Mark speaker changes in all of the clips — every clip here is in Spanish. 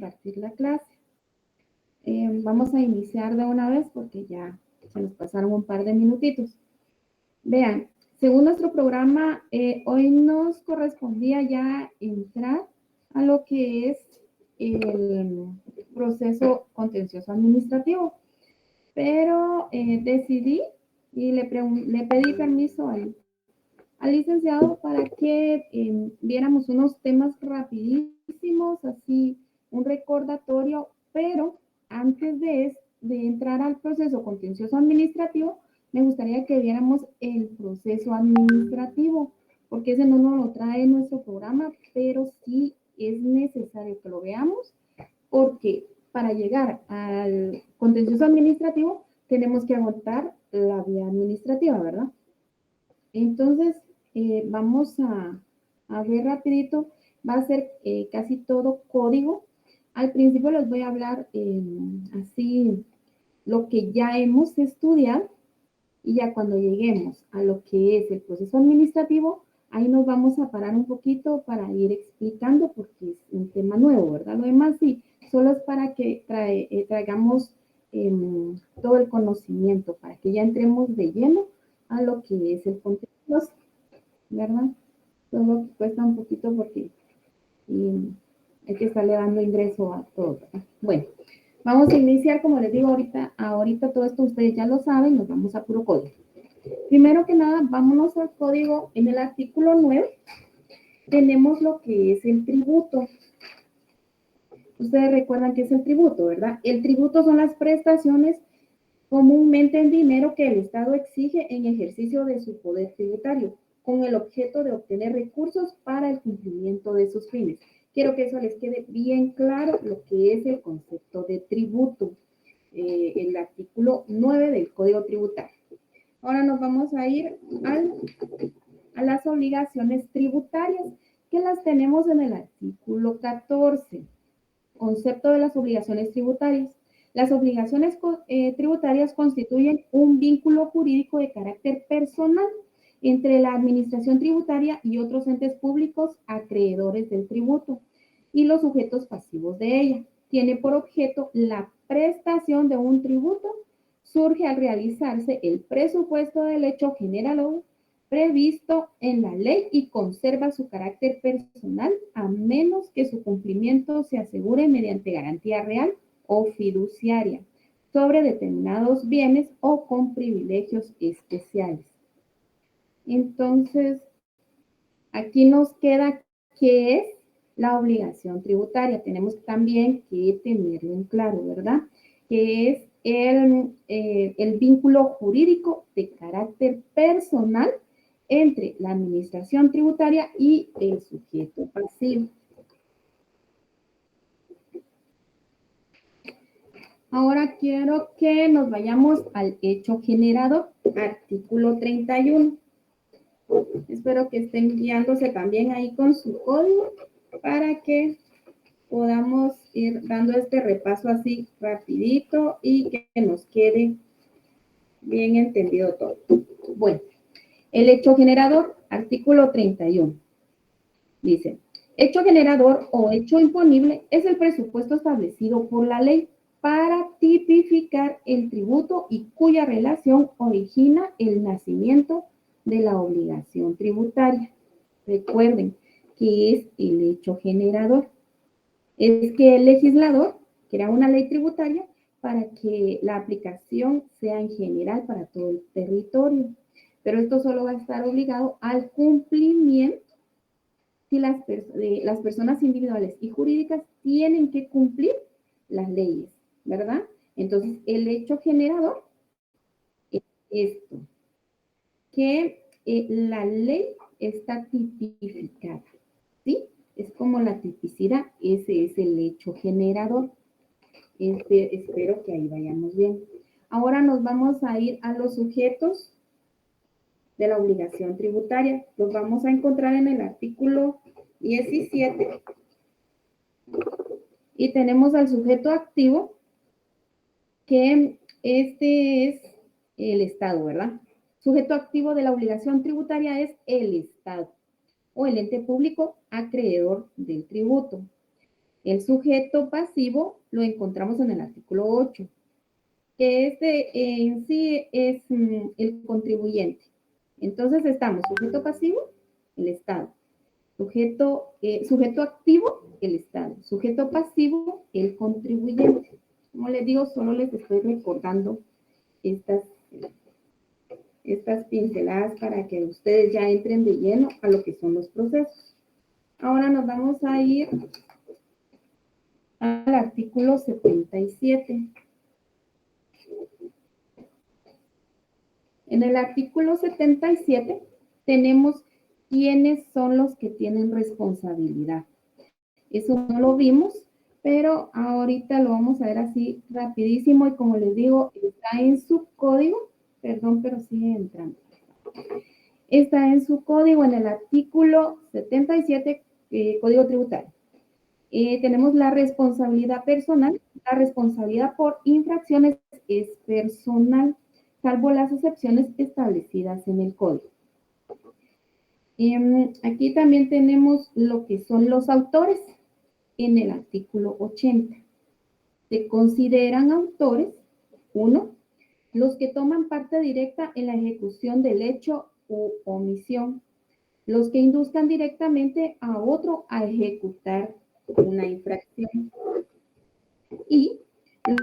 Speaker 1: compartir la clase. Vamos a iniciar de una vez porque ya se nos pasaron un par de minutitos. Vean, según nuestro programa, hoy nos correspondía ya entrar a lo que es el proceso contencioso administrativo, pero decidí y le pedí permiso al licenciado para que viéramos unos temas rapidísimos, así un recordatorio, pero antes de entrar al proceso contencioso administrativo, me gustaría que viéramos el proceso administrativo, porque ese no nos lo trae nuestro programa, pero sí es necesario que lo veamos, porque para llegar al contencioso administrativo tenemos que agotar la vía administrativa, ¿verdad? Entonces, vamos a ver rapidito, va a ser casi todo código. Al principio les voy a hablar así lo que ya hemos estudiado y ya cuando lleguemos a lo que es el proceso administrativo, ahí nos vamos a parar un poquito para ir explicando porque es un tema nuevo, ¿verdad? Lo demás sí, solo es para que traigamos todo el conocimiento, para que ya entremos de lleno a lo que es el contenido, ¿verdad? Todo cuesta un poquito porque hay que estarle dando ingreso a todo, ¿verdad? Bueno, vamos a iniciar, como les digo ahorita todo esto ustedes ya lo saben, nos vamos a puro código. Primero que nada, vámonos al código. En el artículo 9 tenemos lo que es el tributo. Ustedes recuerdan qué es el tributo, ¿verdad? El tributo son las prestaciones comúnmente en dinero que el Estado exige en ejercicio de su poder tributario, con el objeto de obtener recursos para el cumplimiento de sus fines. Quiero que eso les quede bien claro lo que es el concepto de tributo, el artículo 9 del Código Tributario. Ahora nos vamos a ir a las obligaciones tributarias, que las tenemos en el artículo 14. Concepto de las obligaciones tributarias. Las obligaciones tributarias constituyen un vínculo jurídico de carácter personal entre la administración tributaria y otros entes públicos acreedores del tributo y los sujetos pasivos de ella. Tiene por objeto la prestación de un tributo. Surge al realizarse el presupuesto del hecho generado previsto en la ley y conserva su carácter personal a menos que su cumplimiento se asegure mediante garantía real o fiduciaria sobre determinados bienes o con privilegios especiales. Entonces, aquí nos queda qué es la obligación tributaria. Tenemos también que tenerlo en claro, ¿verdad? Que es el vínculo jurídico de carácter personal entre la administración tributaria y el sujeto pasivo. Ahora quiero que nos vayamos al hecho generador, artículo 31. Espero que estén guiándose también ahí con su código para que podamos ir dando este repaso así rapidito y que nos quede bien entendido todo. Bueno, el hecho generador, artículo 31. Dice, hecho generador o hecho imponible es el presupuesto establecido por la ley para tipificar el tributo y cuya relación origina el nacimiento de la obligación tributaria. Recuerden que es el hecho generador. Es que el legislador crea una ley tributaria para que la aplicación sea en general para todo el territorio. Pero esto solo va a estar obligado al cumplimiento si las personas individuales y jurídicas tienen que cumplir las leyes, ¿verdad? Entonces, el hecho generador es esto, que la ley está tipificada, ¿sí? Es como la tipicidad, ese es el hecho generador. Espero que ahí vayamos bien. Ahora nos vamos a ir a los sujetos de la obligación tributaria. Los vamos a encontrar en el artículo 17. Y tenemos al sujeto activo, que este es el Estado, ¿verdad? Sujeto activo de la obligación tributaria es el Estado o el ente público acreedor del tributo. El sujeto pasivo lo encontramos en el artículo 8, que en sí es el contribuyente. Entonces estamos sujeto pasivo, el Estado. Sujeto activo, el Estado. Sujeto pasivo, el contribuyente. Como les digo, solo les estoy recordando estas pinceladas para que ustedes ya entren de lleno a lo que son los procesos. Ahora nos vamos a ir al artículo 77. En el artículo 77 tenemos quiénes son los que tienen responsabilidad. Eso no lo vimos, pero ahorita lo vamos a ver así rapidísimo y como les digo, está en su código, perdón, pero sigue entrando. Está en su código, en el artículo 77, Código Tributario. Tenemos la responsabilidad personal. La responsabilidad por infracciones es personal, salvo las excepciones establecidas en el código. Aquí también tenemos lo que son los autores en el artículo 80. Se consideran autores, 1, los que toman parte directa en la ejecución del hecho u omisión, los que induzcan directamente a otro a ejecutar una infracción y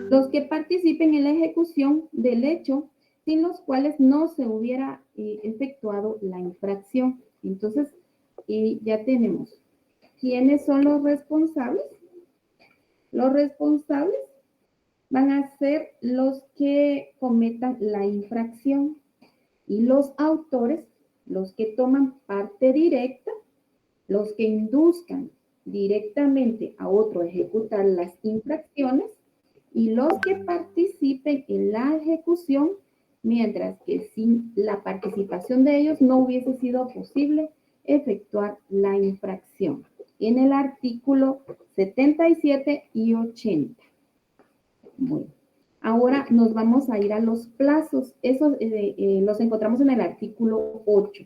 Speaker 1: los que participen en la ejecución del hecho sin los cuales no se hubiera efectuado la infracción. Entonces, ya tenemos quiénes son los responsables. Los responsables van a ser los que cometan la infracción y los autores, los que toman parte directa, los que induzcan directamente a otro a ejecutar las infracciones y los que participen en la ejecución, mientras que sin la participación de ellos no hubiese sido posible efectuar la infracción. En el artículo 77 y 80. Bueno, ahora nos vamos a ir a los plazos. Esos los encontramos en el artículo 8.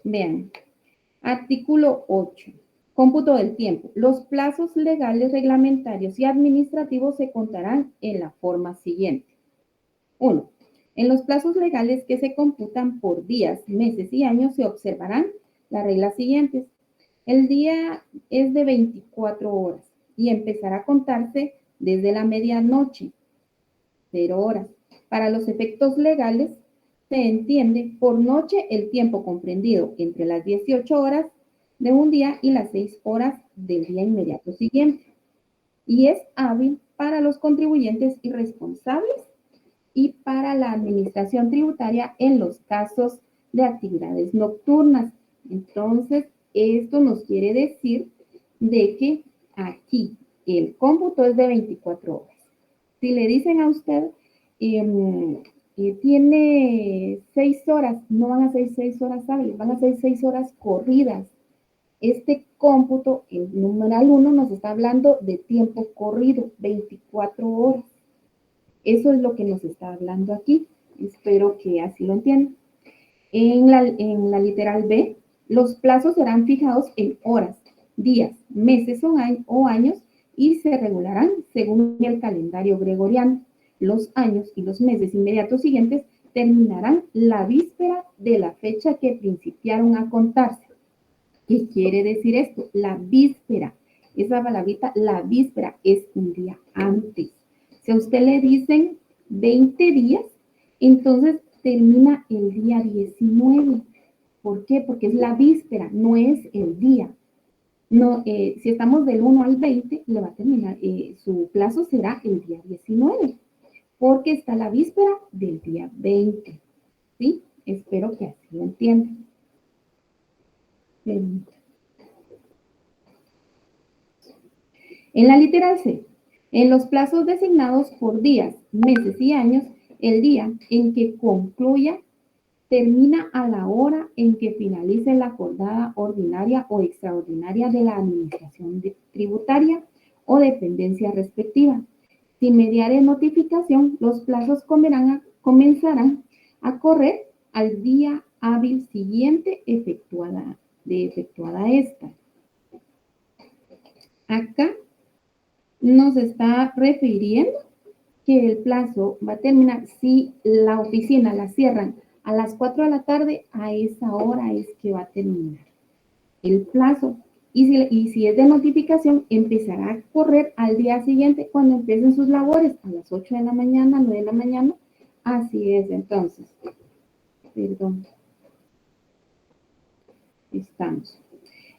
Speaker 1: Vean, artículo 8. Cómputo del tiempo. Los plazos legales, reglamentarios y administrativos se contarán en la forma siguiente. 1. En los plazos legales que se computan por días, meses y años se observarán las reglas siguientes. El día es de 24 horas y empezará a contarse desde la medianoche, 0 horas. Para los efectos legales, se entiende por noche el tiempo comprendido entre las 18 horas de un día y las 6 horas del día inmediato siguiente. Y es hábil para los contribuyentes y responsables y para la administración tributaria en los casos de actividades nocturnas. Entonces, esto nos quiere decir de que aquí el cómputo es de 24 horas. Si le dicen a usted, tiene 6 horas, no van a ser 6 horas hábiles, van a ser 6 horas corridas. Este cómputo, el numeral 1, nos está hablando de tiempo corrido, 24 horas. Eso es lo que nos está hablando aquí. Espero que así lo entiendan. En la literal B, los plazos serán fijados en horas, días, meses o años y se regularán según el calendario gregoriano. Los años y los meses inmediatos siguientes terminarán la víspera de la fecha que principiaron a contarse. ¿Qué quiere decir esto? La víspera. Esa palabrita, la víspera, es un día antes. Si a usted le dicen 20 días, entonces termina el día 19. ¿Por qué? Porque es la víspera, no es el día. No, si estamos del 1 al 20, le va a terminar, su plazo será el día 19, porque está la víspera del día 20. ¿Sí? Espero que así lo entiendan. En la literal C, en los plazos designados por días, meses y años, el día en que concluya termina a la hora en que finalice la jornada ordinaria o extraordinaria de la administración tributaria o dependencia respectiva. Sin mediar en notificación, los plazos comenzarán a correr al día hábil siguiente de efectuada esta. Acá nos está refiriendo que el plazo va a terminar si la oficina la cierran a las 4 de la tarde, a esa hora es que va a terminar el plazo. Y si es de notificación, empezará a correr al día siguiente cuando empiecen sus labores, a las 8 de la mañana, 9 de la mañana. Así es, entonces. Perdón. Estamos.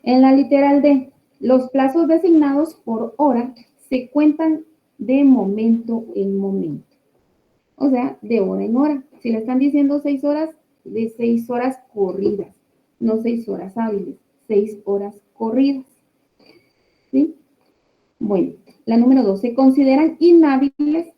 Speaker 1: En la literal D, los plazos designados por hora se cuentan de momento en momento. O sea, de hora en hora. Si le están diciendo 6 horas, de 6 horas corridas, no 6 horas hábiles, 6 horas corridas. ¿Sí? Bueno, la número 2, se consideran inhábiles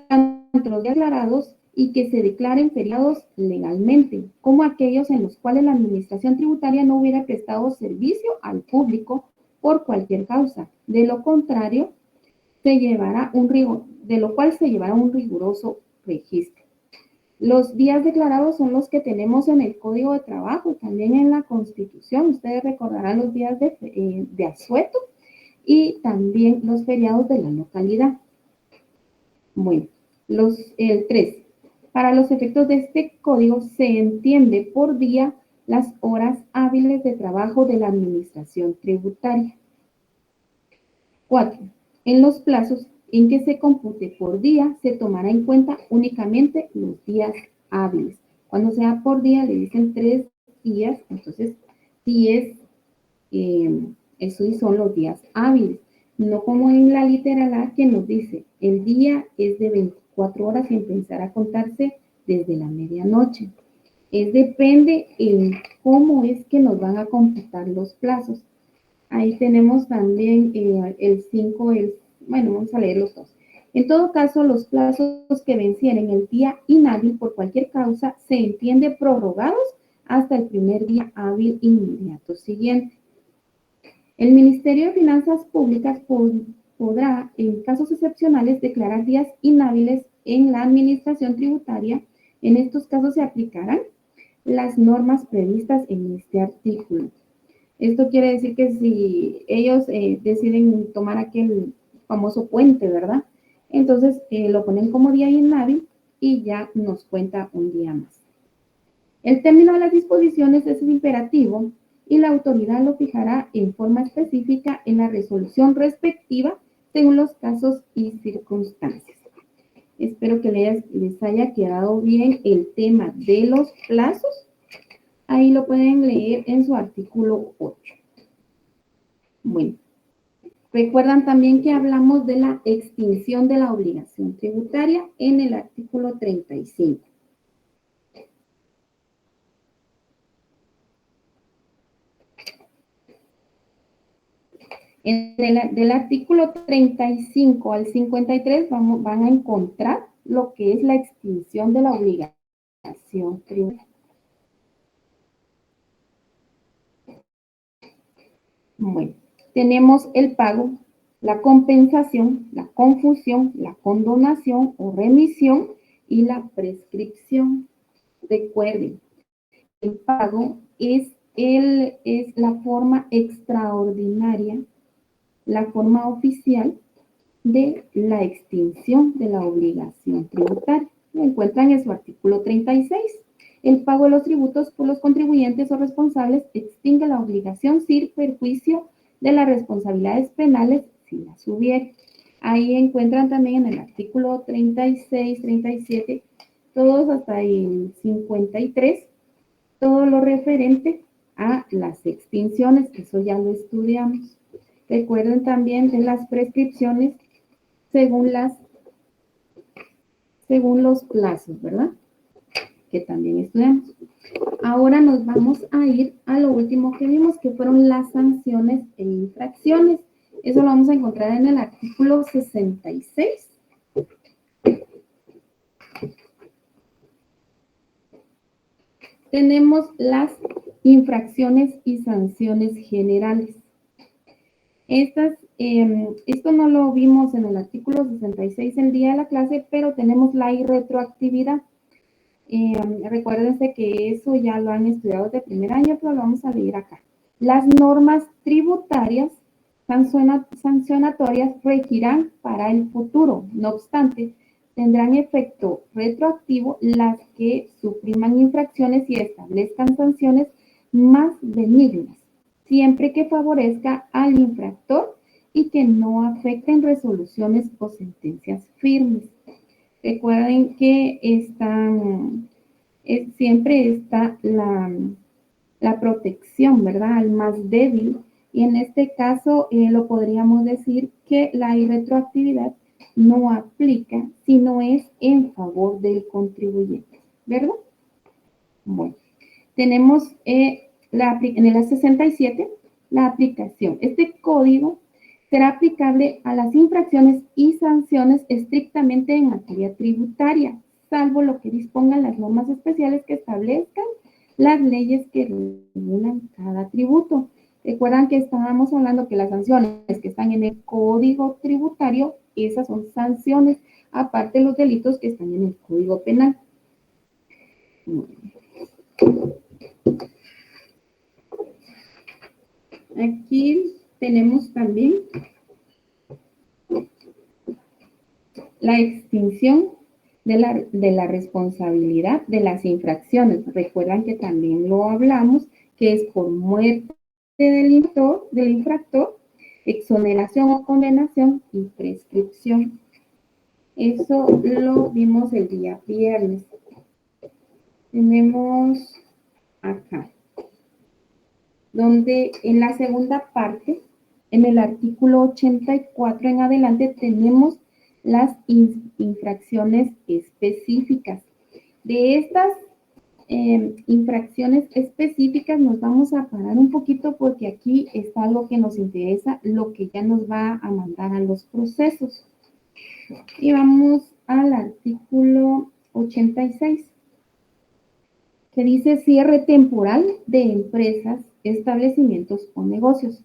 Speaker 1: tanto los declarados y que se declaren feriados legalmente, como aquellos en los cuales la administración tributaria no hubiera prestado servicio al público por cualquier causa. De lo contrario, de lo cual se llevará un riguroso registro. Los días declarados son los que tenemos en el Código de Trabajo, también en la Constitución. Ustedes recordarán los días de asueto y también los feriados de la localidad. Bueno, el 3. Para los efectos de este código se entiende por día las horas hábiles de trabajo de la administración tributaria. 4. En los plazos en que se compute por día, se tomará en cuenta únicamente los días hábiles. Cuando sea por día, le dicen 3 días, entonces eso son los días hábiles. No como en la literal A que nos dice, el día es de 24 horas y empezará a contarse desde la medianoche. Depende en cómo es que nos van a computar los plazos. Ahí tenemos también el 5, bueno, vamos a leer los dos. En todo caso, los plazos que vencieren el día inhábil por cualquier causa se entiende prorrogados hasta el primer día hábil inmediato siguiente. El Ministerio de Finanzas Públicas podrá, en casos excepcionales, declarar días inhábiles en la administración tributaria. En estos casos se aplicarán las normas previstas en este artículo. Esto quiere decir que si ellos deciden tomar aquel famoso puente, ¿verdad? Entonces lo ponen como día inhábil y ya nos cuenta un día más. El término de las disposiciones es imperativo y la autoridad lo fijará en forma específica en la resolución respectiva según los casos y circunstancias. Espero que les haya quedado bien el tema de los plazos. Ahí lo pueden leer en su artículo 8. Bueno, recuerdan también que hablamos de la extinción de la obligación tributaria en el artículo 35. Del artículo 35 al 53 van a encontrar lo que es la extinción de la obligación tributaria. Bueno, tenemos el pago, la compensación, la confusión, la condonación o remisión y la prescripción. Recuerden, el pago es la forma extraordinaria, la forma oficial de la extinción de la obligación tributaria. Lo encuentran en su artículo 36. El pago de los tributos por los contribuyentes o responsables extingue la obligación sin perjuicio de las responsabilidades penales si las hubiera. Ahí encuentran también en el artículo 36, 37, todos hasta el 53, todo lo referente a las extinciones, eso ya lo estudiamos. Recuerden también de las prescripciones según los plazos, ¿verdad? Que también estudiamos. Ahora nos vamos a ir a lo último que vimos, que fueron las sanciones e infracciones. Eso lo vamos a encontrar en el artículo 66. Tenemos las infracciones y sanciones generales. Esto no lo vimos en el artículo 66 el día de la clase, pero tenemos la irretroactividad. Recuérdense que eso ya lo han estudiado de primer año, pero lo vamos a leer acá. Las normas tributarias sancionatorias regirán para el futuro. No obstante, tendrán efecto retroactivo las que supriman infracciones y establezcan sanciones más benignas, siempre que favorezca al infractor y que no afecten resoluciones o sentencias firmes. Recuerden que siempre está la protección, ¿verdad? Al más débil. Y en este caso lo podríamos decir que la irretroactividad no aplica si no es en favor del contribuyente, ¿verdad? Bueno, tenemos en el 67 la aplicación. Este código será aplicable a las infracciones y sanciones estrictamente en materia tributaria, salvo lo que dispongan las normas especiales que establezcan las leyes que regulan cada tributo. Recuerdan que estábamos hablando que las sanciones que están en el código tributario, esas son sanciones, aparte de los delitos que están en el código penal. Aquí tenemos también la extinción de la responsabilidad de las infracciones. Recuerdan que también lo hablamos, que es por muerte del infractor, exoneración o condenación y prescripción. Eso lo vimos el día viernes. Tenemos acá, donde en la segunda parte, en el artículo 84 en adelante, tenemos las infracciones específicas. De estas infracciones específicas nos vamos a parar un poquito porque aquí está lo que nos interesa, lo que ya nos va a mandar a los procesos. Y vamos al artículo 86, que dice cierre temporal de empresas, establecimientos o negocios.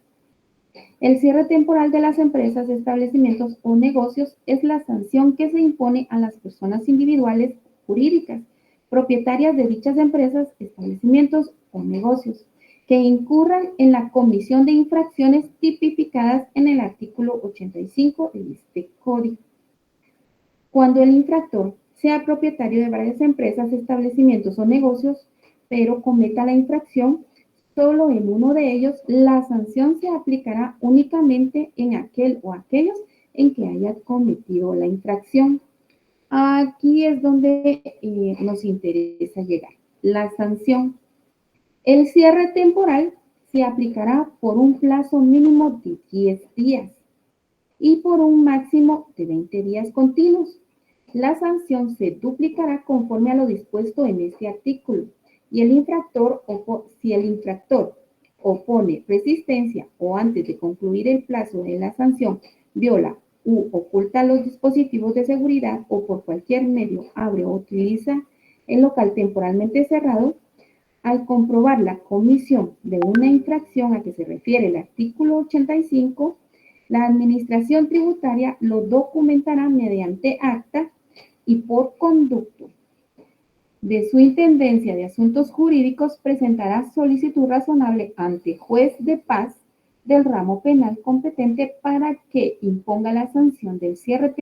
Speaker 1: El cierre temporal de las empresas, establecimientos o negocios es la sanción que se impone a las personas individuales jurídicas, propietarias de dichas empresas, establecimientos o negocios, que incurran en la comisión de infracciones tipificadas en el artículo 85 de este código. Cuando el infractor sea propietario de varias empresas, establecimientos o negocios, pero cometa la infracción solo en uno de ellos, la sanción se aplicará únicamente en aquel o aquellos en que haya cometido la infracción. Aquí es donde nos interesa llegar. La sanción. El cierre temporal se aplicará por un plazo mínimo de 10 días y por un máximo de 20 días continuos. La sanción se duplicará conforme a lo dispuesto en este artículo y si el infractor opone resistencia o antes de concluir el plazo de la sanción viola u oculta los dispositivos de seguridad o por cualquier medio abre o utiliza el local temporalmente cerrado, al comprobar la comisión de una infracción a que se refiere el artículo 85, la administración tributaria lo documentará mediante acta y por conducto de su Intendencia de Asuntos Jurídicos presentará solicitud razonable ante juez de paz del ramo penal competente para que imponga la sanción del cierre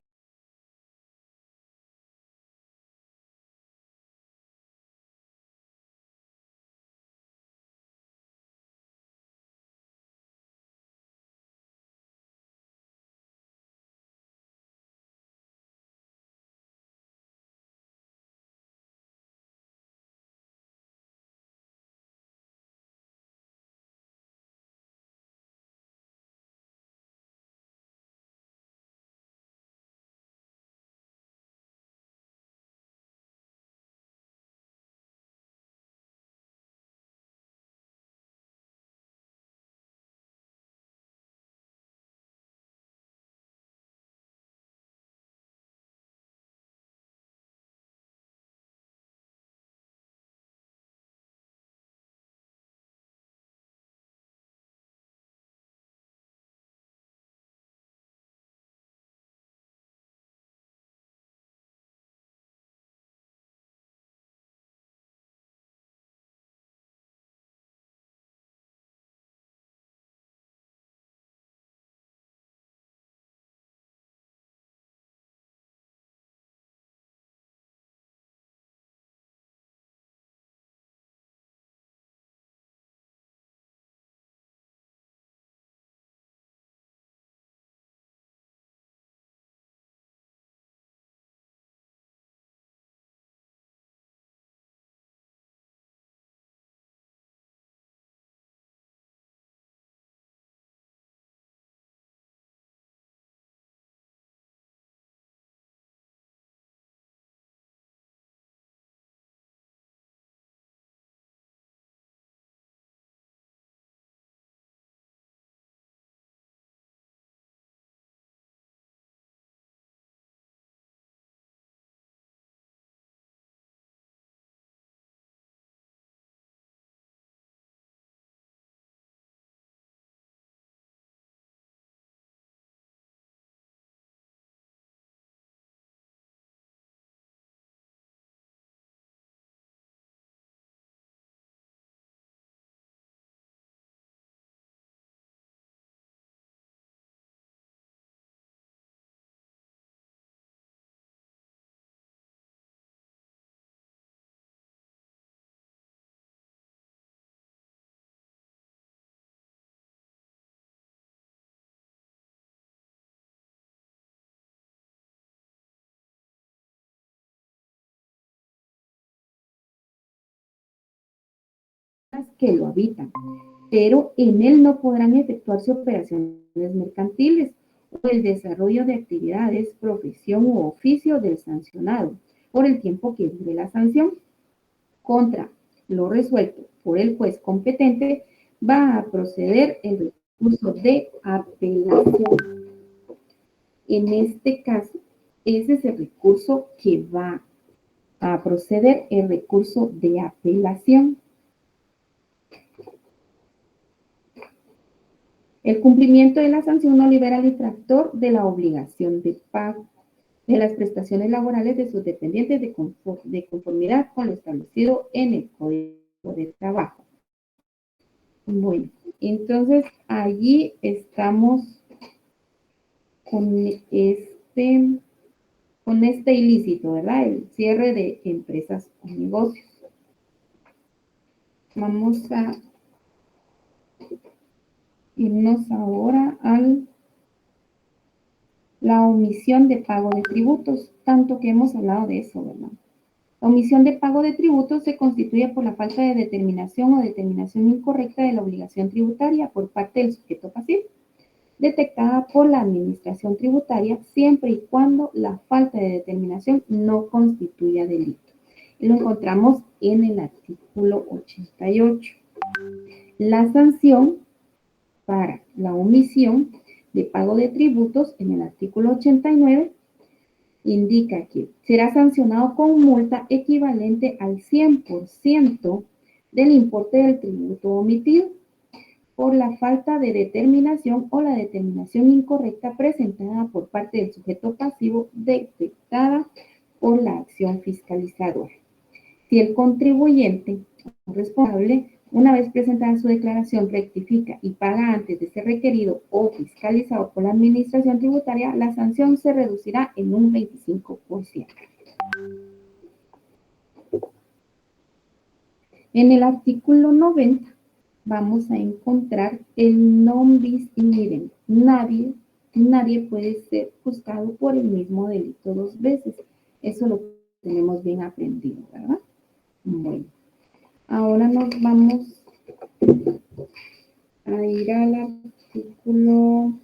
Speaker 1: que lo habitan, pero en él no podrán efectuarse operaciones mercantiles o el desarrollo de actividades, profesión u oficio del sancionado por el tiempo que dure la sanción. Contra lo resuelto por el juez competente, va a proceder el recurso de apelación. En este caso, ese es el recurso que va a proceder, el recurso de apelación. El cumplimiento de la sanción no libera al infractor de la obligación de pago de las prestaciones laborales de sus dependientes de conformidad con lo establecido en el Código de Trabajo. Bueno, entonces allí estamos con este ilícito, ¿verdad? El cierre de empresas o negocios. Vamos a irnos ahora a la omisión de pago de tributos, tanto que hemos hablado de eso, ¿verdad? La omisión de pago de tributos se constituye por la falta de determinación o determinación incorrecta de la obligación tributaria por parte del sujeto pasivo, detectada por la administración tributaria siempre y cuando la falta de determinación no constituya delito. Y lo encontramos en el artículo 88. La sanción para la omisión de pago de tributos en el artículo 89 indica que será sancionado con multa equivalente al 100% del importe del tributo omitido por la falta de determinación o la determinación incorrecta presentada por parte del sujeto pasivo detectada por la acción fiscalizadora. Si el contribuyente o responsable, una vez presentada su declaración, rectifica y paga antes de ser requerido o fiscalizado por la administración tributaria, la sanción se reducirá en un 25%. En el artículo 90 vamos a encontrar el non bis in idem. Nadie puede ser juzgado por el mismo delito dos veces. Eso lo tenemos bien aprendido, ¿verdad? Bueno, ahora nos vamos a ir al artículo...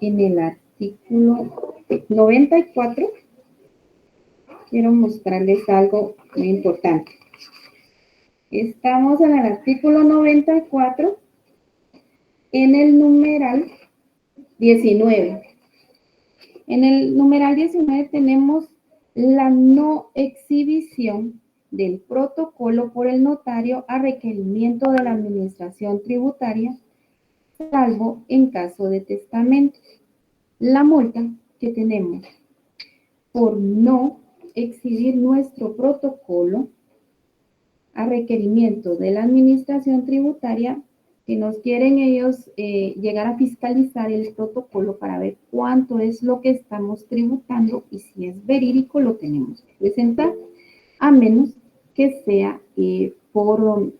Speaker 1: En el artículo 94 quiero mostrarles algo muy importante. Estamos en el artículo 94 en el numeral 19. En el numeral 19 tenemos la no exhibición del protocolo por el notario a requerimiento de la administración tributaria, salvo en caso de testamento. La multa que tenemos por no exhibir nuestro protocolo a requerimiento de la administración tributaria, que nos quieren ellos llegar a fiscalizar el protocolo para ver cuánto es lo que estamos tributando y si es verídico lo tenemos que presentar, a menos que sea por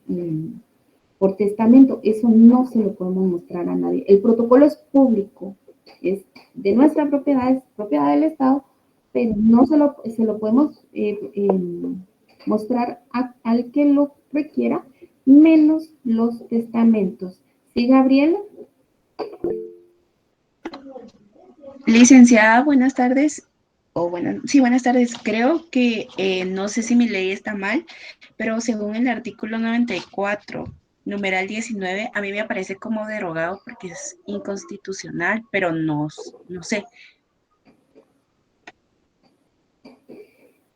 Speaker 1: testamento. Eso no se lo podemos mostrar a nadie. El protocolo es público, es de nuestra propiedad, es propiedad del Estado, pero no se lo podemos mostrar al que lo requiera, menos los testamentos. ¿Sí, Gabriela?
Speaker 2: Licenciada, buenas tardes. Sí, buenas tardes. Creo que no sé si mi ley está mal, pero según el artículo 94, numeral 19, a mí me aparece como derogado porque es inconstitucional, pero no sé.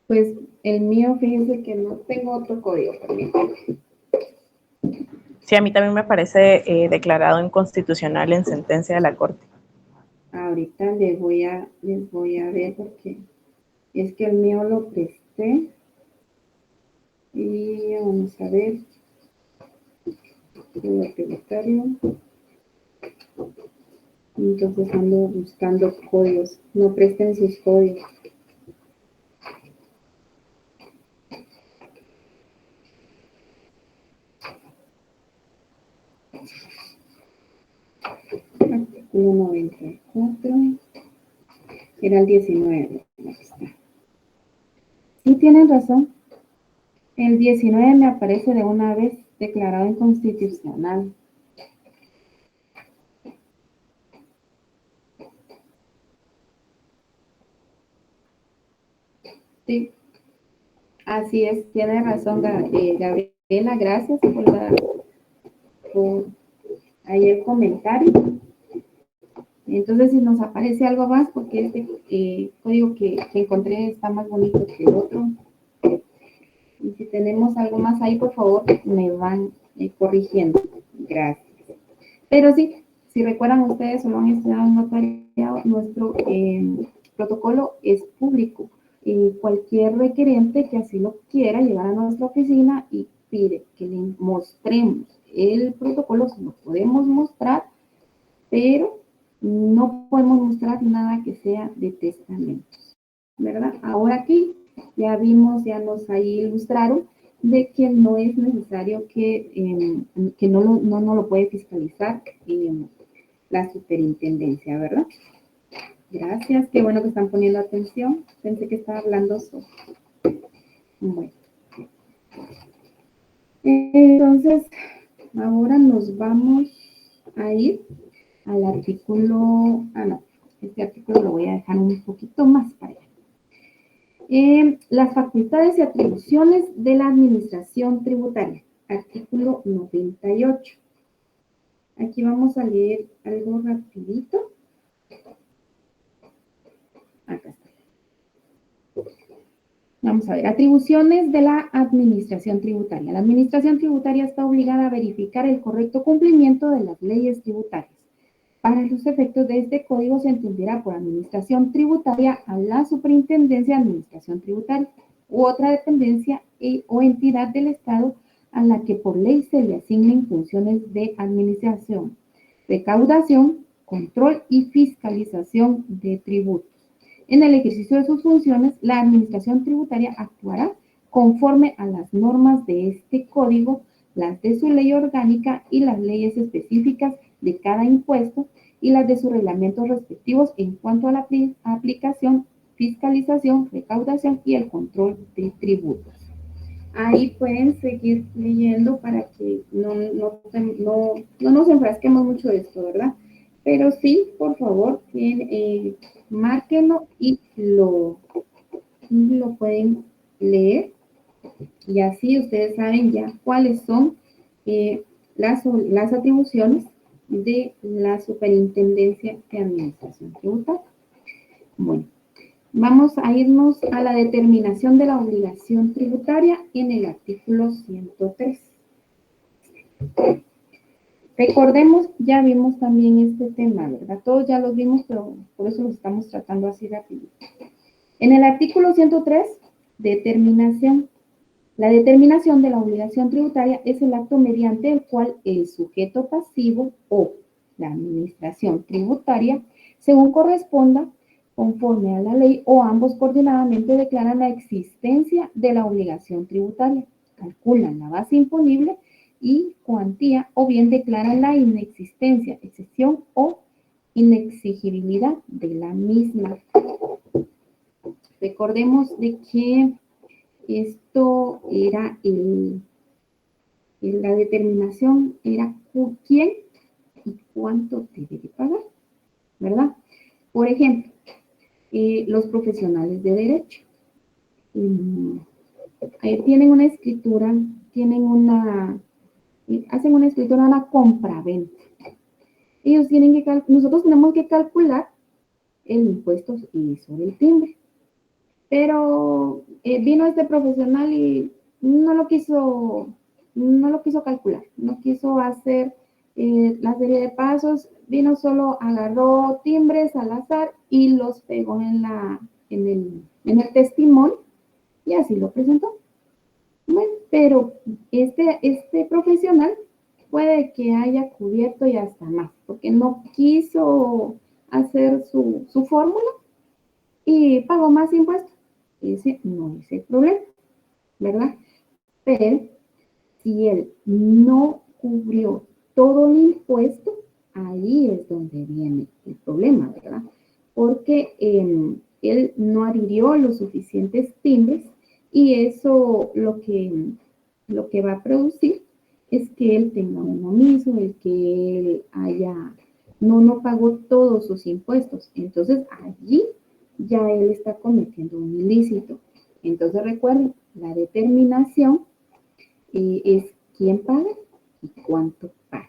Speaker 1: Pues el mío, fíjense que no tengo otro código.
Speaker 3: Sí, a mí también me parece declarado inconstitucional en sentencia de la Corte.
Speaker 1: Ahorita les voy a ver porque es que el mío lo presté. Y vamos a ver. Voy a tributario. Entonces ando buscando códigos. No presten sus códigos. artículo 94, era el 19. Aquí está. Sí tienen razón. El 19 me aparece de una vez declarado inconstitucional. Sí, así es, tiene razón Gabriela, gracias por ahí el comentario. Entonces, si nos aparece algo más, porque este código que encontré está más bonito que el otro. Y si tenemos algo más ahí, por favor, me van corrigiendo. Gracias. Pero sí, si recuerdan ustedes o lo han estudiado en notariado, nuestro protocolo es público. Cualquier requerente que así lo quiera llegar a nuestra oficina y pide que le mostremos el protocolo, se lo podemos mostrar, pero no podemos mostrar nada que sea de testamentos, ¿verdad? Ahora aquí ya vimos, ya nos ahí ilustraron de que no es necesario que no lo puede fiscalizar la superintendencia, ¿verdad? Gracias, qué bueno que están poniendo atención. Pensé que estaba hablando solo. Bueno. Entonces, ahora nos vamos a ir al artículo, este artículo lo voy a dejar un poquito más para allá. Las facultades y atribuciones de la administración tributaria, artículo 98. Aquí vamos a leer algo rapidito. Acá está. Vamos a ver, atribuciones de la administración tributaria. La administración tributaria está obligada a verificar el correcto cumplimiento de las leyes tributarias. Para los efectos de este código se entenderá por administración tributaria a la Superintendencia de Administración Tributaria u otra dependencia o entidad del Estado a la que por ley se le asignen funciones de administración, recaudación, control y fiscalización de tributos. En el ejercicio de sus funciones, la administración tributaria actuará conforme a las normas de este código, las de su ley orgánica y las leyes específicas de cada impuesto y las de sus reglamentos respectivos en cuanto a la aplicación, fiscalización, recaudación y el control de tributos. Ahí pueden seguir leyendo para que no nos enfrasquemos mucho de esto, ¿verdad? Pero sí, por favor, márquenlo y lo pueden leer. Y así ustedes saben ya cuáles son las atribuciones de la Superintendencia de Administración Tributaria. Bueno, vamos a irnos a la determinación de la obligación tributaria en el artículo 103. Recordemos, ya vimos también este tema, ¿verdad? Todos ya los vimos, pero por eso los estamos tratando así rápido. En el artículo 103, determinación. La determinación de la obligación tributaria es el acto mediante el cual el sujeto pasivo o la administración tributaria, según corresponda, conforme a la ley o ambos coordinadamente declaran la existencia de la obligación tributaria, calculan la base imponible y cuantía o bien declaran la inexistencia, excepción o inexigibilidad de la misma. Recordemos de que esto era la determinación era quién y cuánto debe de pagar, ¿verdad? Por ejemplo, los profesionales de derecho tienen una escritura, hacen una escritura, una compraventa. Ellos nosotros tenemos que calcular el impuesto sobre el timbre. Pero vino este profesional y no lo quiso calcular, no quiso hacer la serie de pasos, vino solo, agarró timbres al azar y los pegó en el testimonio y así lo presentó. Bueno, pero este profesional puede que haya cubierto y hasta más, porque no quiso hacer su fórmula y pagó más impuestos. Ese no es el problema, ¿verdad? Pero si él no cubrió todo el impuesto, ahí es donde viene el problema, ¿verdad? Porque él no adhirió los suficientes timbres y eso lo que va a producir es que él tenga un omiso, el que él no pagó todos sus impuestos. Entonces allí ya él está cometiendo un ilícito. Entonces recuerden, la determinación es quién paga y cuánto paga,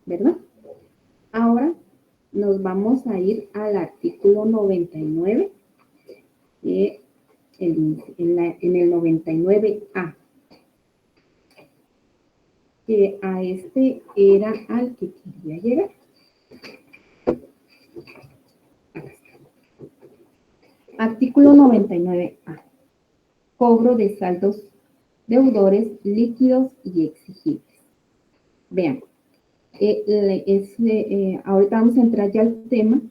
Speaker 1: ¿verdad? Ahora nos vamos a ir al artículo 99, en el 99A, que a este era al que quería llegar. Artículo 99A. Cobro de saldos deudores líquidos y exigibles. Vean, ahorita vamos a entrar ya al tema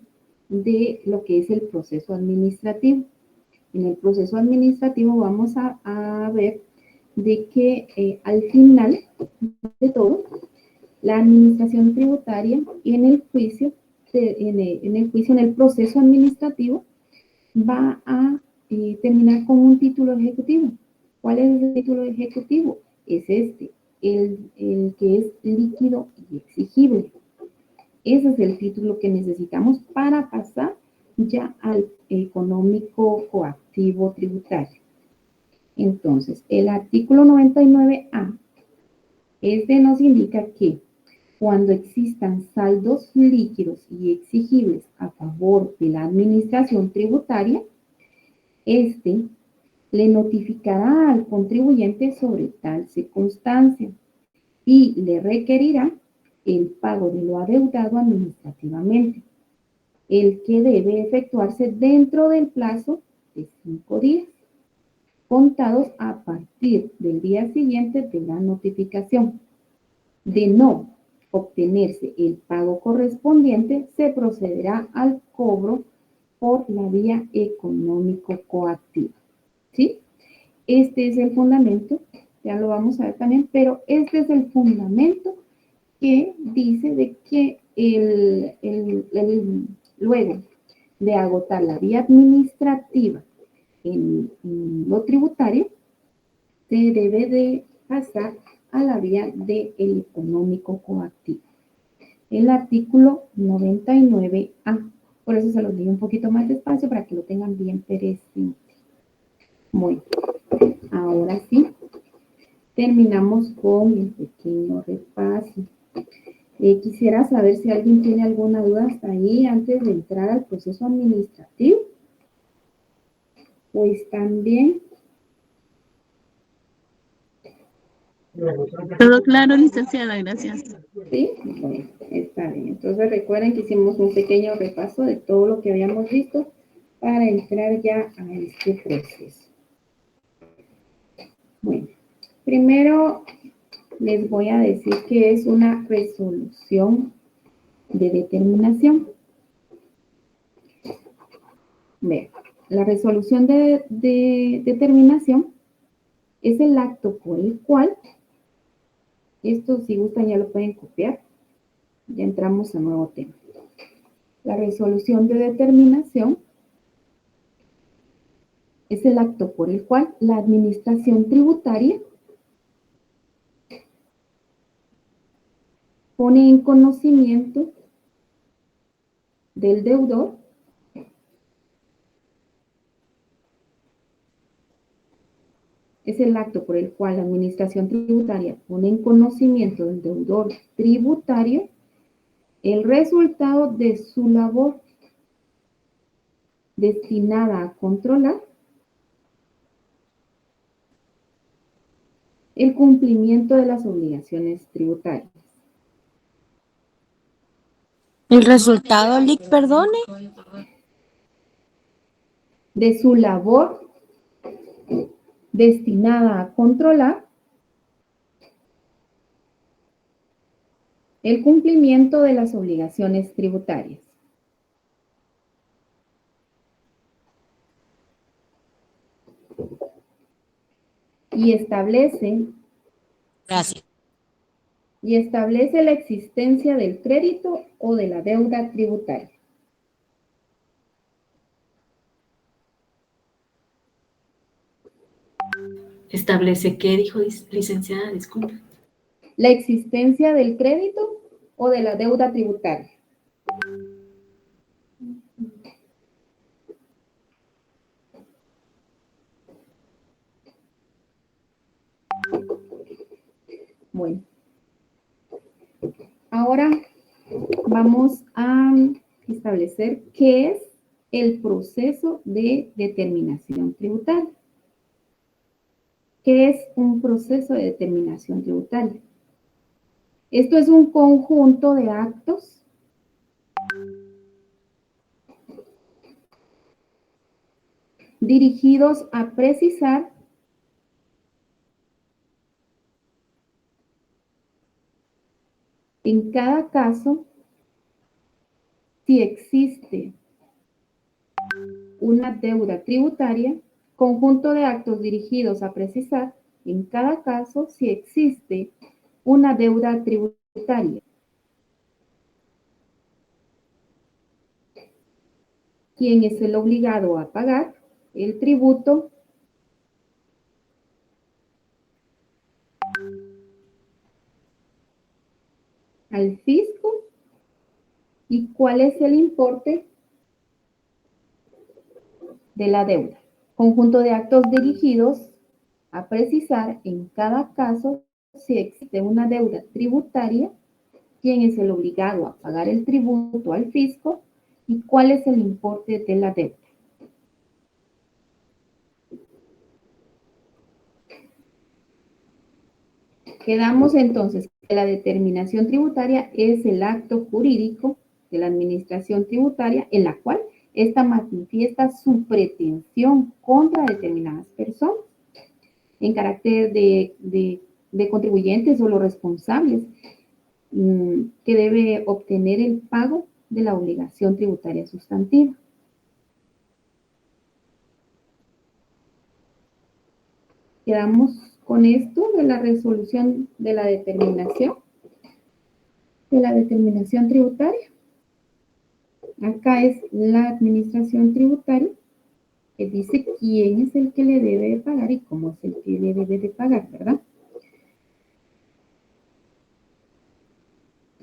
Speaker 1: de lo que es el proceso administrativo. En el proceso administrativo vamos a ver de que al final de todo, la administración tributaria en el juicio, en el proceso administrativo, va a terminar con un título ejecutivo. ¿Cuál es el título ejecutivo? Es este, el que es líquido y exigible. Ese es el título que necesitamos para pasar ya al económico coactivo tributario. Entonces, el artículo 99A, este nos indica que cuando existan saldos líquidos y exigibles a favor de la administración tributaria, este le notificará al contribuyente sobre tal circunstancia y le requerirá el pago de lo adeudado administrativamente, el que debe efectuarse dentro del plazo de 5 días, contados a partir del día siguiente de la notificación. De no obtenerse el pago correspondiente, se procederá al cobro por la vía económico-coactiva. ¿Sí? Este es el fundamento, ya lo vamos a ver también, pero este es el fundamento que dice de que luego de agotar la vía administrativa en lo tributario, se debe de pasar a la vía del económico coactivo. El artículo 99A, por eso se los digo un poquito más despacio para que lo tengan bien presente. Bueno, ahora sí, terminamos con el pequeño repaso. Quisiera saber si alguien tiene alguna duda hasta ahí antes de entrar al proceso administrativo. Pues también.
Speaker 4: Todo claro, licenciada, gracias.
Speaker 1: Sí, bueno, está bien. Entonces recuerden que hicimos un pequeño repaso de todo lo que habíamos visto para entrar ya a este proceso. Bueno, primero les voy a decir que es una resolución de determinación. Vean, la resolución de determinación es el acto por el cual, esto si gustan ya lo pueden copiar, ya entramos a nuevo tema. La resolución de determinación es el acto por el cual la administración tributaria pone en conocimiento del deudor es el acto por el cual la administración tributaria pone en conocimiento del deudor tributario el resultado de su labor destinada a controlar el cumplimiento de las obligaciones tributarias.
Speaker 4: El resultado, Lick, perdone.
Speaker 1: De su labor destinada a controlar el cumplimiento de las obligaciones tributarias. Y establece
Speaker 4: Gracias.
Speaker 1: y establece la existencia del crédito o de la deuda tributaria.
Speaker 5: ¿Establece qué, dijo licenciada? Disculpe.
Speaker 1: La existencia del crédito o de la deuda tributaria. Bueno, ahora vamos a establecer qué es el proceso de determinación tributaria. ¿Qué es un proceso de determinación tributaria? Esto es un conjunto de actos dirigidos a precisar en cada caso si existe una deuda tributaria, conjunto de actos dirigidos a precisar en cada caso si existe una deuda tributaria. ¿Quién es el obligado a pagar el tributo? Al fisco. ¿Y cuál es el importe de la deuda? Conjunto de actos dirigidos a precisar en cada caso si existe una deuda tributaria, quién es el obligado a pagar el tributo al fisco y cuál es el importe de la deuda. Quedamos entonces que la determinación tributaria es el acto jurídico de la administración tributaria en la cual ésta manifiesta su pretensión contra determinadas personas en carácter de contribuyentes o los responsables que debe obtener el pago de la obligación tributaria sustantiva. Quedamos con esto de la resolución de la determinación tributaria. Acá es la administración tributaria que dice quién es el que le debe de pagar y cómo es el que le debe de pagar, ¿verdad?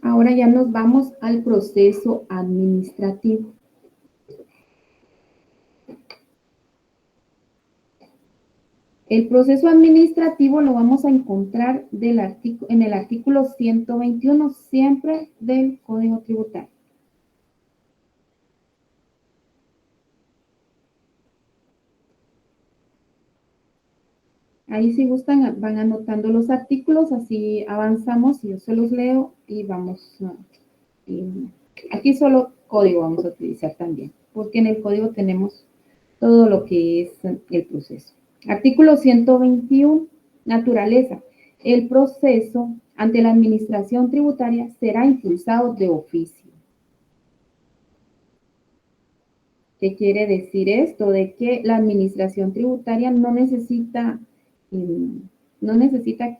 Speaker 1: Ahora ya nos vamos al proceso administrativo. El proceso administrativo lo vamos a encontrar en el artículo 121, siempre del Código Tributario. Ahí si gustan van anotando los artículos, así avanzamos y yo se los leo y vamos. Aquí solo código vamos a utilizar también, porque en el código tenemos todo lo que es el proceso. Artículo 121, naturaleza. El proceso ante la administración tributaria será impulsado de oficio. ¿Qué quiere decir esto? De que la administración tributaria no necesita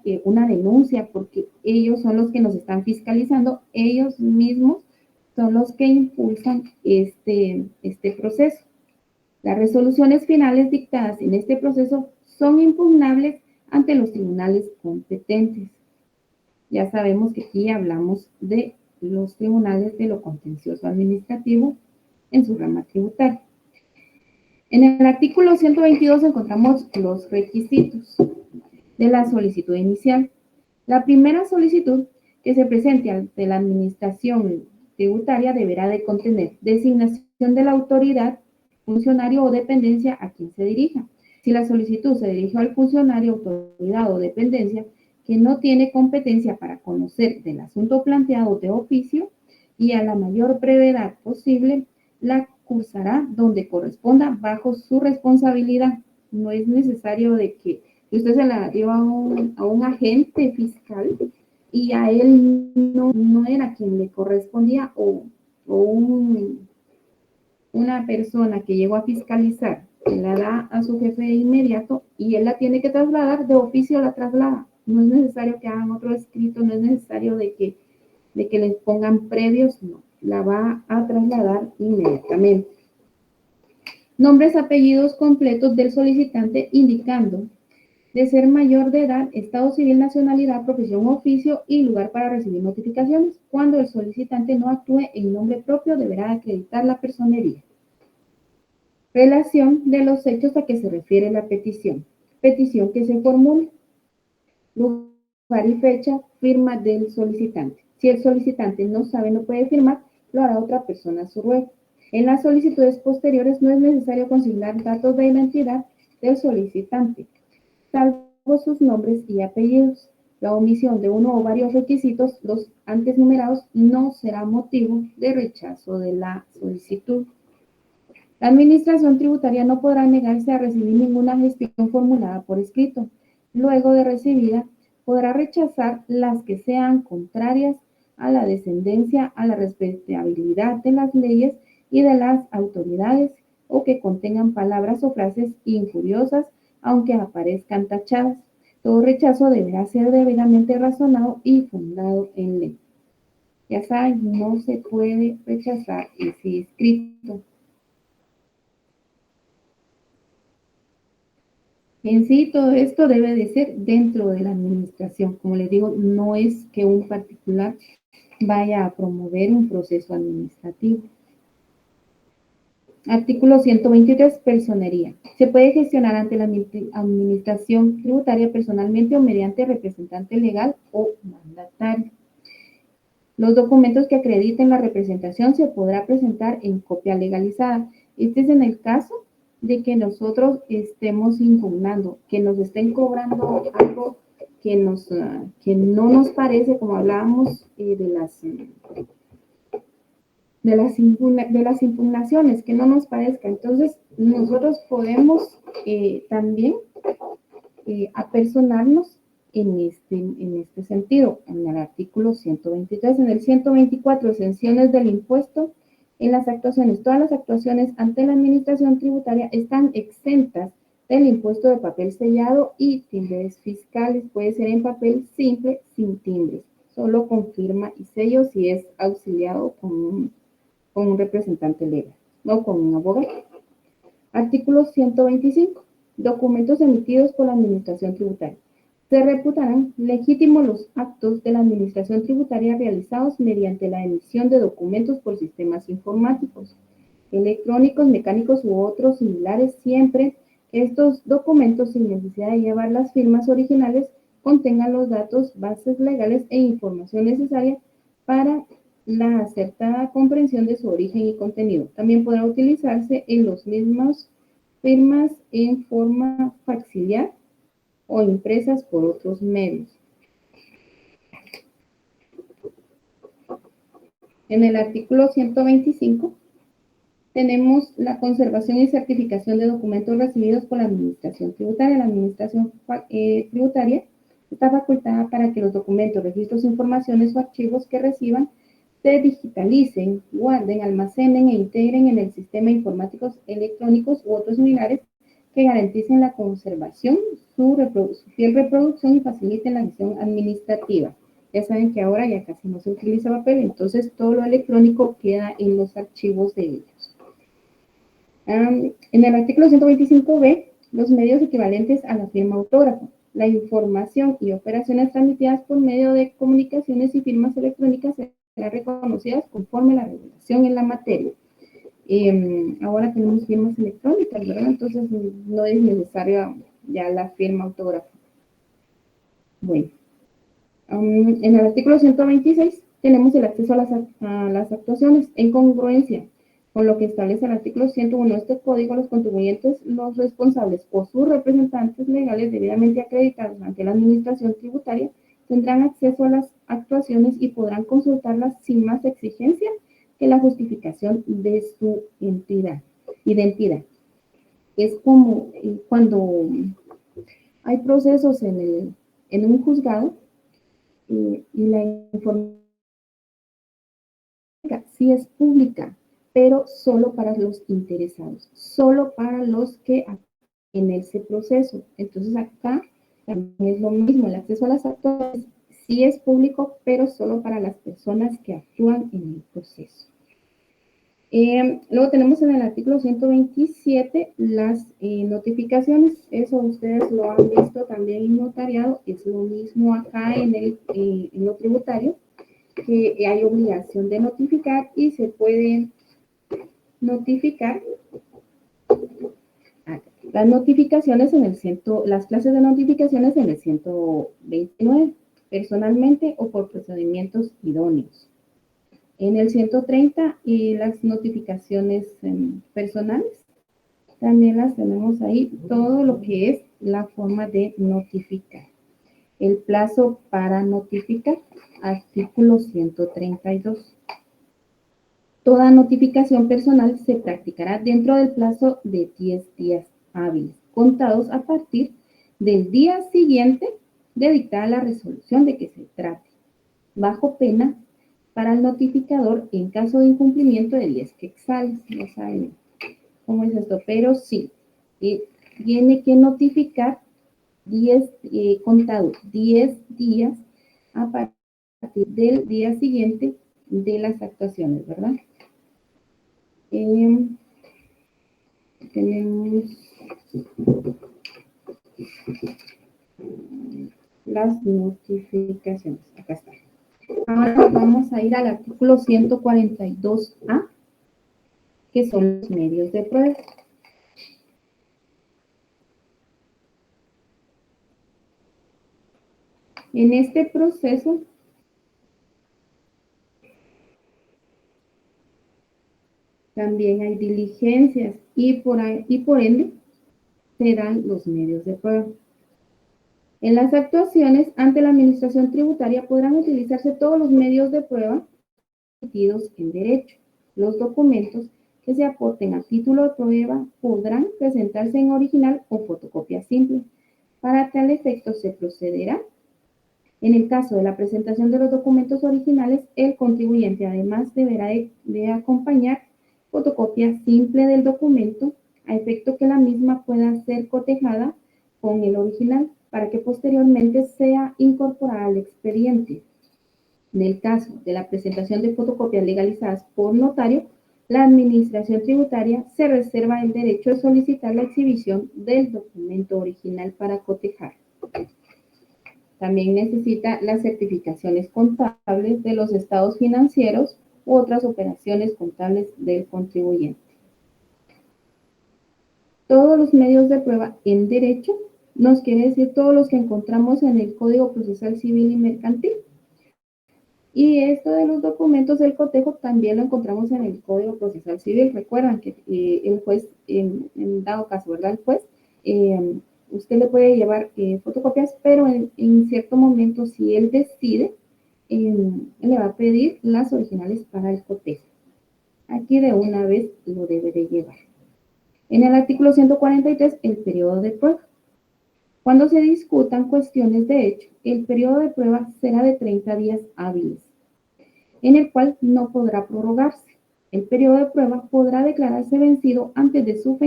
Speaker 1: que una denuncia, porque ellos son los que nos están fiscalizando, ellos mismos son los que impulsan este proceso. Las resoluciones finales dictadas en este proceso son impugnables ante los tribunales competentes. Ya sabemos que aquí hablamos de los tribunales de lo contencioso administrativo en su rama tributaria. En el artículo 122 encontramos los requisitos de la solicitud inicial. La primera solicitud que se presente ante la administración tributaria deberá de contener designación de la autoridad, funcionario o dependencia a quien se dirija. Si la solicitud se dirige al funcionario, autoridad o dependencia que no tiene competencia para conocer del asunto planteado de oficio y a la mayor brevedad posible, la cursará donde corresponda bajo su responsabilidad. No es necesario de que usted se la dio a un agente fiscal y a él no era quien le correspondía o una persona que llegó a fiscalizar, se la da a su jefe de inmediato y él la tiene que trasladar, de oficio la traslada. No es necesario que hagan otro escrito, no es necesario de que les pongan previos, no, la va a trasladar inmediatamente. Nombres, apellidos completos del solicitante indicando de ser mayor de edad, estado civil, nacionalidad, profesión, oficio y lugar para recibir notificaciones. Cuando el solicitante no actúe en nombre propio, deberá acreditar la personería. Relación de los hechos a que se refiere la petición. Petición que se formule. Lugar y fecha, firma del solicitante. Si el solicitante no sabe, no puede firmar, lo hará otra persona a su ruego. En las solicitudes posteriores no es necesario consignar datos de identidad del solicitante, salvo sus nombres y apellidos. La omisión de uno o varios requisitos, los antes numerados, no será motivo de rechazo de la solicitud. La Administración Tributaria no podrá negarse a recibir ninguna gestión formulada por escrito. Luego de recibida, podrá rechazar las que sean contrarias a la descendencia, a la respetabilidad de las leyes y de las autoridades, o que contengan palabras o frases injuriosas, aunque aparezcan tachadas. Todo rechazo deberá ser debidamente razonado y fundado en ley. Ya saben, no se puede rechazar ese escrito. En sí, todo esto debe de ser dentro de la administración. Como les digo, no es que un particular vaya a promover un proceso administrativo. Artículo 123, personería. Se puede gestionar ante la administración tributaria personalmente o mediante representante legal o mandatario. Los documentos que acrediten la representación se podrá presentar en copia legalizada. Este es en el caso de que nosotros estemos impugnando, que nos estén cobrando algo que no nos parece, como hablábamos de las impugnaciones, que no nos parezca. Entonces, nosotros podemos también apersonarnos en este sentido, en el artículo 123. En el 124, exenciones del impuesto en las actuaciones. Todas las actuaciones ante la administración tributaria están exentas del impuesto de papel sellado y timbres fiscales. Puede ser en papel simple, sin timbres, solo con firma y sello si es auxiliado con un representante legal, no con un abogado. Artículo 125. Documentos emitidos por la Administración Tributaria. Se reputarán legítimos los actos de la Administración Tributaria realizados mediante la emisión de documentos por sistemas informáticos, electrónicos, mecánicos u otros similares, siempre que estos documentos, sin necesidad de llevar las firmas originales, contengan los datos, bases legales e información necesaria para la acertada comprensión de su origen y contenido. También podrá utilizarse en los mismos firmas en forma facsimilar o impresas por otros medios. En el artículo 125 tenemos la conservación y certificación de documentos recibidos por la Administración Tributaria. La Administración Tributaria está facultada para que los documentos, registros, informaciones o archivos que reciban se digitalicen, guarden, almacenen e integren en el sistema informáticos electrónicos u otros similares que garanticen la conservación, su fiel reproducción y faciliten la gestión administrativa. Ya saben que ahora ya casi no se utiliza papel, entonces todo lo electrónico queda en los archivos de ellos. En el artículo 125b, los medios equivalentes a la firma autógrafa. La información y operaciones transmitidas por medio de comunicaciones y firmas electrónicas serán reconocidas conforme a la regulación en la materia. Ahora tenemos firmas electrónicas, ¿verdad? Entonces no es necesaria ya la firma autógrafa. Bueno, en el artículo 126 tenemos el acceso a las actuaciones en congruencia con lo que establece el artículo 101 de este código. Los contribuyentes, los responsables o sus representantes legales debidamente acreditados ante la Administración Tributaria tendrán acceso a las actuaciones y podrán consultarlas sin más exigencia que la justificación de su identidad. Es como cuando hay procesos en un juzgado y la información sí es pública, pero solo para los interesados, solo para los que en ese proceso. Entonces acá También es lo mismo, el acceso a las actuaciones sí es público, pero solo para las personas que actúan en el proceso. Luego tenemos en el artículo 127 las notificaciones. Eso ustedes lo han visto también en notariado. Es lo mismo acá en lo tributario, que hay obligación de notificar y se puede notificar las notificaciones las clases de notificaciones en el 129, personalmente o por procedimientos idóneos. En el 130 y las notificaciones personales, también las tenemos ahí, todo lo que es la forma de notificar. El plazo para notificar, artículo 132. Toda notificación personal se practicará dentro del plazo de 10 días hábiles, contados a partir del día siguiente de dictar la resolución de que se trate, bajo pena para el notificador en caso de incumplimiento de 10 quetzales. No saben cómo es esto, pero sí, tiene que notificar 10, contado 10 días a partir del día siguiente de las actuaciones, ¿verdad? Tenemos las notificaciones. Acá está. Ahora vamos a ir al artículo 142A, que son los medios de prueba. En este proceso, también hay diligencias y por ende se dan los medios de prueba. En las actuaciones ante la administración tributaria podrán utilizarse todos los medios de prueba permitidos en derecho. Los documentos que se aporten a título de prueba podrán presentarse en original o fotocopia simple. Para tal efecto se procederá. En el caso de la presentación de los documentos originales, el contribuyente además deberá de acompañar fotocopia simple del documento a efecto que la misma pueda ser cotejada con el original para que posteriormente sea incorporada al expediente. En el caso de la presentación de fotocopias legalizadas por notario, la administración tributaria se reserva el derecho de solicitar la exhibición del documento original para cotejar. También necesita las certificaciones contables de los estados financieros u otras operaciones contables del contribuyente. Todos los medios de prueba en derecho nos quiere decir todos los que encontramos en el Código Procesal Civil y Mercantil. Y esto de los documentos del cotejo también lo encontramos en el Código Procesal Civil. Recuerdan que el juez, en dado caso, ¿verdad? El juez, usted le puede llevar fotocopias, pero en cierto momento, si él decide, le va a pedir las originales para el cotejo. Aquí de una vez lo debe de llevar. En el artículo 143, el periodo de prueba. Cuando se discutan cuestiones de hecho, el periodo de prueba será de 30 días hábiles, en el cual no podrá prorrogarse. El periodo de prueba podrá declararse vencido antes de su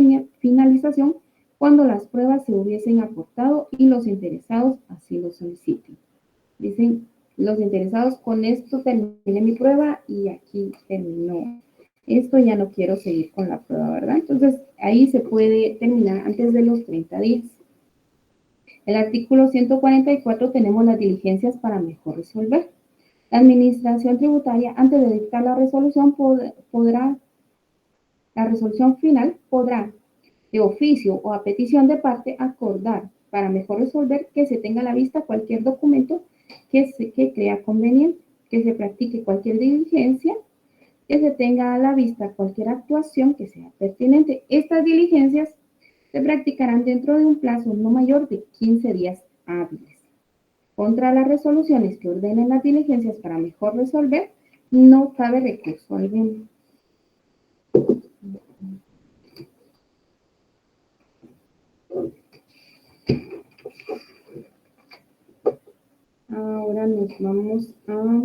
Speaker 1: finalización cuando las pruebas se hubiesen aportado y los interesados así lo soliciten. Dicen, los interesados, con esto terminé mi prueba y aquí terminó. Esto ya no quiero seguir con la prueba, ¿verdad? Entonces, ahí se puede terminar antes de los 30 días. El artículo 144 tenemos las diligencias para mejor resolver. La administración tributaria, antes de dictar la resolución, la resolución final podrá, de oficio o a petición de parte, acordar para mejor resolver que se tenga a la vista cualquier documento que crea conveniente, que se practique cualquier diligencia, que se tenga a la vista cualquier actuación que sea pertinente. Estas diligencias se practicarán dentro de un plazo no mayor de 15 días hábiles. Contra las resoluciones que ordenen las diligencias para mejor resolver, no cabe recurso alguno. Ahora nos vamos a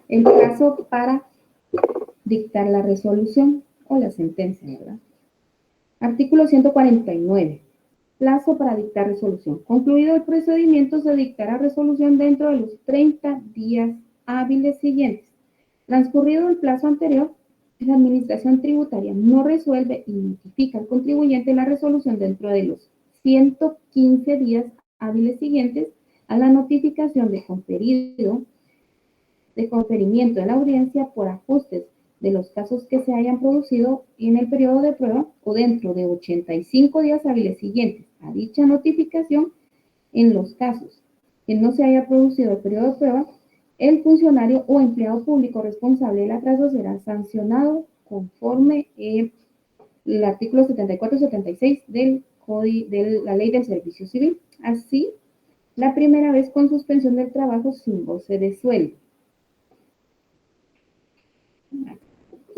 Speaker 1: el plazo para dictar la resolución o la sentencia, ¿verdad? Artículo 149. Plazo para dictar resolución. Concluido el procedimiento, se dictará resolución dentro de los 30 días hábiles siguientes. Transcurrido el plazo anterior, la Administración Tributaria no resuelve y notifica al contribuyente la resolución dentro de los 115 días hábiles siguientes a la notificación de conferimiento de la audiencia por ajustes de los casos que se hayan producido en el periodo de prueba o dentro de 85 días hábiles siguientes a dicha notificación. En los casos que no se haya producido el periodo de prueba, el funcionario o empleado público responsable del atraso será sancionado conforme el artículo 74 y 76 de la Ley del Servicio Civil. Así, la primera vez con suspensión del trabajo sin goce de sueldo.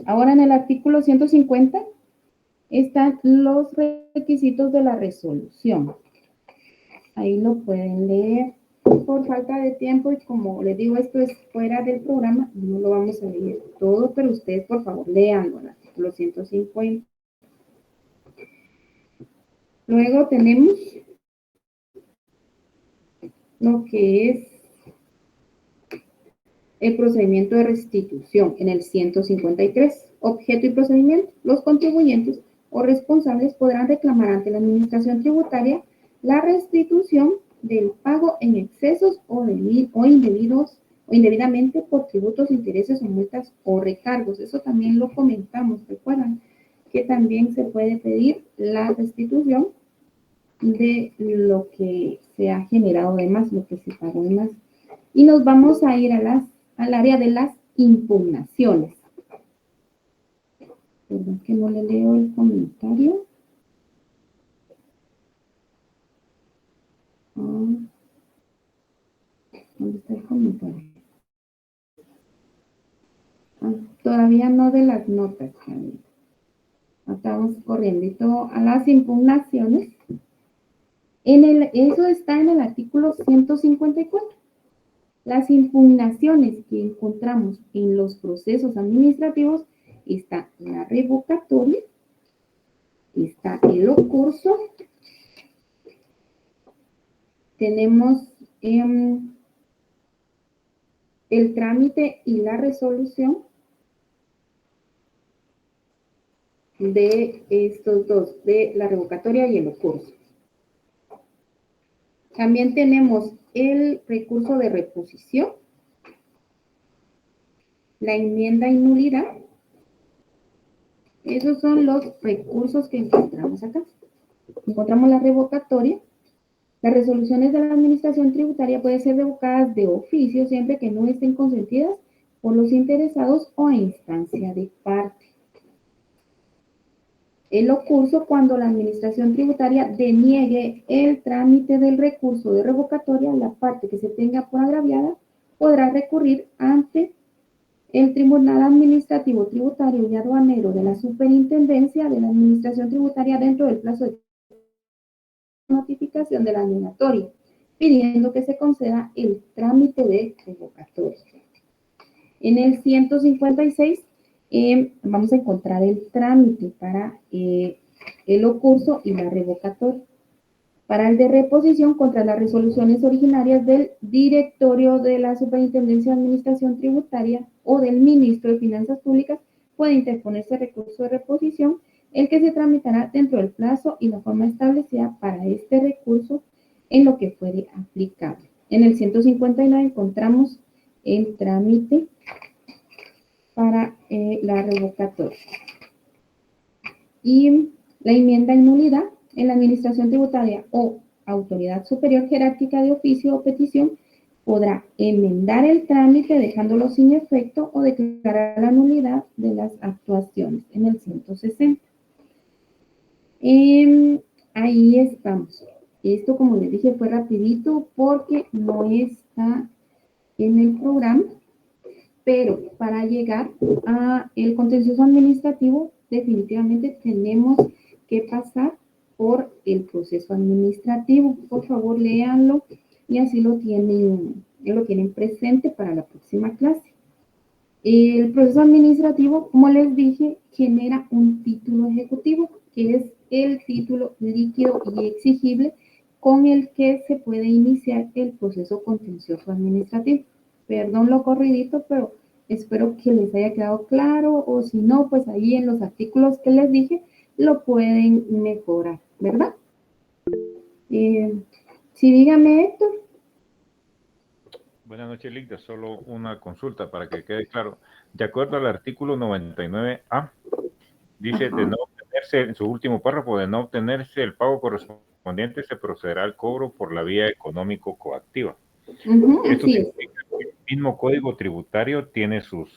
Speaker 1: Ahora en el artículo 150 están los requisitos de la resolución. Ahí lo pueden leer. Por falta de tiempo y como les digo, esto es fuera del programa, no lo vamos a leer todo, pero ustedes por favor leanlo, el artículo 150. Luego tenemos lo que es el procedimiento de restitución en el 153. Objeto y procedimiento. Los contribuyentes o responsables podrán reclamar ante la Administración Tributaria la restitución del pago en excesos o indebidamente por tributos, intereses o multas o recargos. Eso también lo comentamos, recuerdan que también se puede pedir la restitución de lo que se ha generado de más, lo que se pagó de más. Y nos vamos a ir al área de las impugnaciones. Perdón que no le leo el comentario. ¿Dónde está el comentario? Todavía no de las notas. Estamos corriendo a las impugnaciones. Eso está en el artículo 154. Las impugnaciones que encontramos en los procesos administrativos está la revocatoria, está el ocurso, tenemos el trámite y la resolución de estos dos, de la revocatoria y el ocurso. También tenemos el recurso de reposición, la enmienda y nulidad. Esos son los recursos que encontramos acá. Encontramos la revocatoria. Las resoluciones de la Administración Tributaria pueden ser revocadas de oficio siempre que no estén consentidas por los interesados o a instancia de parte. El ocurso, cuando la Administración Tributaria deniegue el trámite del recurso de revocatoria, la parte que se tenga por agraviada podrá recurrir ante el Tribunal Administrativo Tributario y Aduanero de la Superintendencia de la Administración Tributaria dentro del plazo de notificación de la animatoria, pidiendo que se conceda el trámite de revocatoria. En el 156 vamos a encontrar el trámite para el ocurso y la revocatoria. Para el de reposición contra las resoluciones originarias del directorio de la Superintendencia de Administración Tributaria o del Ministro de Finanzas Públicas, puede interponerse recurso de reposición, el que se tramitará dentro del plazo y la forma establecida para este recurso en lo que fuere aplicable. En el 159 encontramos el trámite para la revocatoria. Y la enmienda y nulidad en la Administración Tributaria o autoridad superior jerárquica de oficio o petición podrá enmendar el trámite dejándolo sin efecto o declarar la nulidad de las actuaciones en el 160. Ahí estamos. Esto, como les dije, fue rapidito porque no está en el programa, pero para llegar a el contencioso administrativo definitivamente tenemos que pasar por el proceso administrativo. Por favor, léanlo y así lo tienen presente para la próxima clase. El proceso administrativo, como les dije, genera un título ejecutivo, que es el título líquido y exigible con el que se puede iniciar el proceso contencioso administrativo. Perdón lo corridito, pero espero que les haya quedado claro, o si no, pues ahí en los artículos que les dije lo pueden mejorar, ¿verdad? Sí, dígame, Héctor.
Speaker 6: Buenas noches, Linda. Solo una consulta para que quede claro. De acuerdo al artículo 99A, dice de no obtenerse, en su último párrafo, de no obtenerse el pago correspondiente, se procederá al cobro por la vía económico coactiva. Esto
Speaker 1: Así es.
Speaker 6: significa que el mismo código tributario tiene sus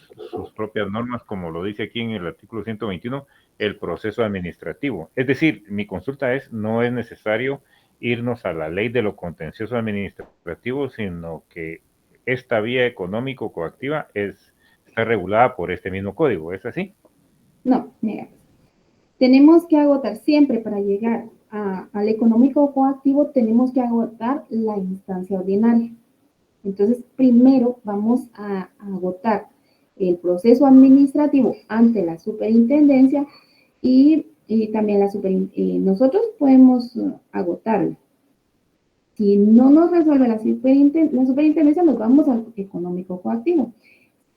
Speaker 6: propias normas, como lo dice aquí en el artículo 121, el proceso administrativo. Es decir, mi consulta es, no es necesario irnos a la ley de lo contencioso administrativo, sino que esta vía económico coactiva está regulada por este mismo código. ¿Es así?
Speaker 1: No, mira, tenemos que agotar siempre para llegar al económico coactivo, tenemos que agotar la instancia ordinaria. Entonces, primero vamos a agotar el proceso administrativo ante la superintendencia y también nosotros podemos agotarlo. Si no nos resuelve la superintendencia, nos vamos al económico coactivo.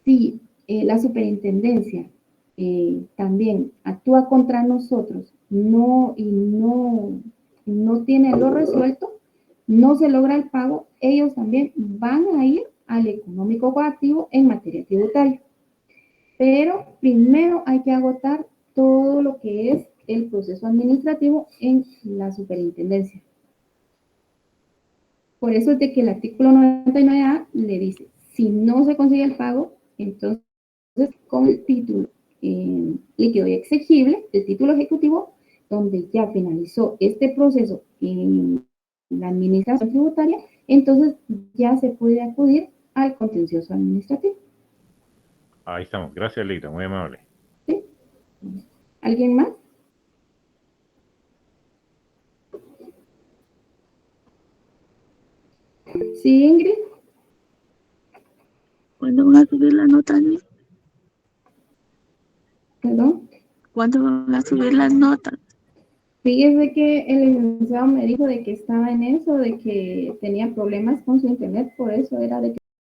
Speaker 1: Si la superintendencia también actúa contra nosotros no tiene lo resuelto, no se logra el pago, ellos también van a ir al económico coactivo en materia tributaria. Pero primero hay que agotar todo lo que es el proceso administrativo en la superintendencia. Por eso es de que el artículo 99A le dice, si no se consigue el pago, entonces con el título líquido y exigible, el título ejecutivo, donde ya finalizó este proceso en la administración tributaria, entonces ya se puede acudir al contencioso administrativo.
Speaker 6: Ahí estamos. Gracias, Lita. Muy amable.
Speaker 1: ¿Sí? ¿Alguien más? Sí, Ingrid.
Speaker 4: ¿Cuándo van a subir las notas?
Speaker 1: Perdón.
Speaker 4: ¿Cuándo van a subir las notas?
Speaker 1: Fíjese que el licenciado me dijo de que estaba en eso, de que tenía problemas con su internet, por eso era de que